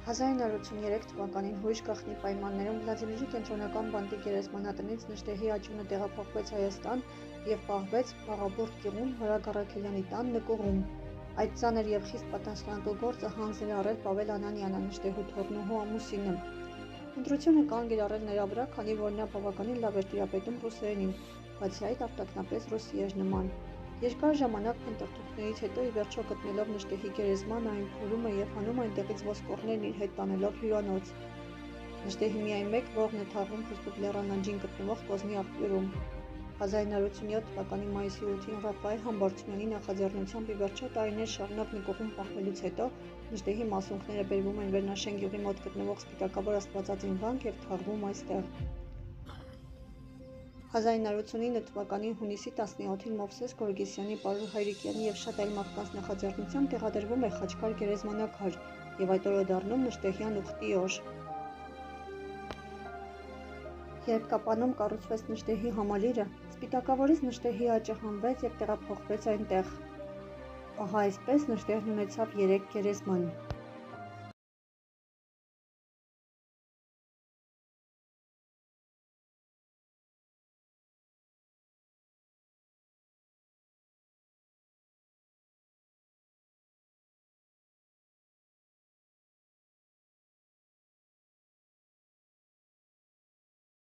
1983 թվականին հույժ գաղտնի պայմաններում Վլադիմիրի կենտրոնական բանտի գերեզմանատնից Նժդեհի աճյունը տեղափոխվեց Հայաստան և պահվեց Բաղաբուրդ գյուղում Վրա Գառաքելյանի տան նկուղում։ Այդ ծանր և խիստ պատասխանատու գործը հանձնել է առել Պավել Անանյանը, Նժդեհու թոռնուհու ամուսինը։ Ընտրությունը կանգ էր առել նրա վրա, քանի որ նա բավականին լավ էր տիրապետում ռուսերենին, բացի այդ արտաքնապես ռուսի էր նման։ Երկար ժամանակ փնտրտուքներից հետո ի վերջո գտնելով Նժդեհի գերեզմանը, այն փորում է և հանում այնտեղից ոսկորներն իր հետ տանելով հյուրանոց։ Նժդեհի միայն մեկ ողն է թաղվում Խուսպուտ լեռան աջին գտնվող Կոզնի աղբյուրում։ 1987 թվականի մայիսի 8-ին Ռաֆայել Համբարձումյանի նախաձեռնությամբ ի վերջո տարիներ շարունակ նկուղում պահվելուց հետո Նժդեհի մասունքները բերվում են Վերնաշեն գյուղի մոտ գտնվող Սպիտակավոր Աստվածածին վանք և թաղվում այստեղ։ 1989 թվականի հունիսի 17-ին Մովսես Գորգեսյանի, Պարուհ Հայրիկյանի և շատ այլ մարդկանց նախաձեռնությամբ տեղադրվում է Խաչկար գերեզմանակար և այդ օրը դառնում Նժդեհյան ուխտի օր։ Երբ Կապանում կառուցվեց Նժդեհի համալիրը, Սպիտակավորից Նժդեհի աճը հանվեց և տեղափոխվեց այնտեղ։ Ահա այսպես Նժդեհն ունեցավ 3 գերեզման։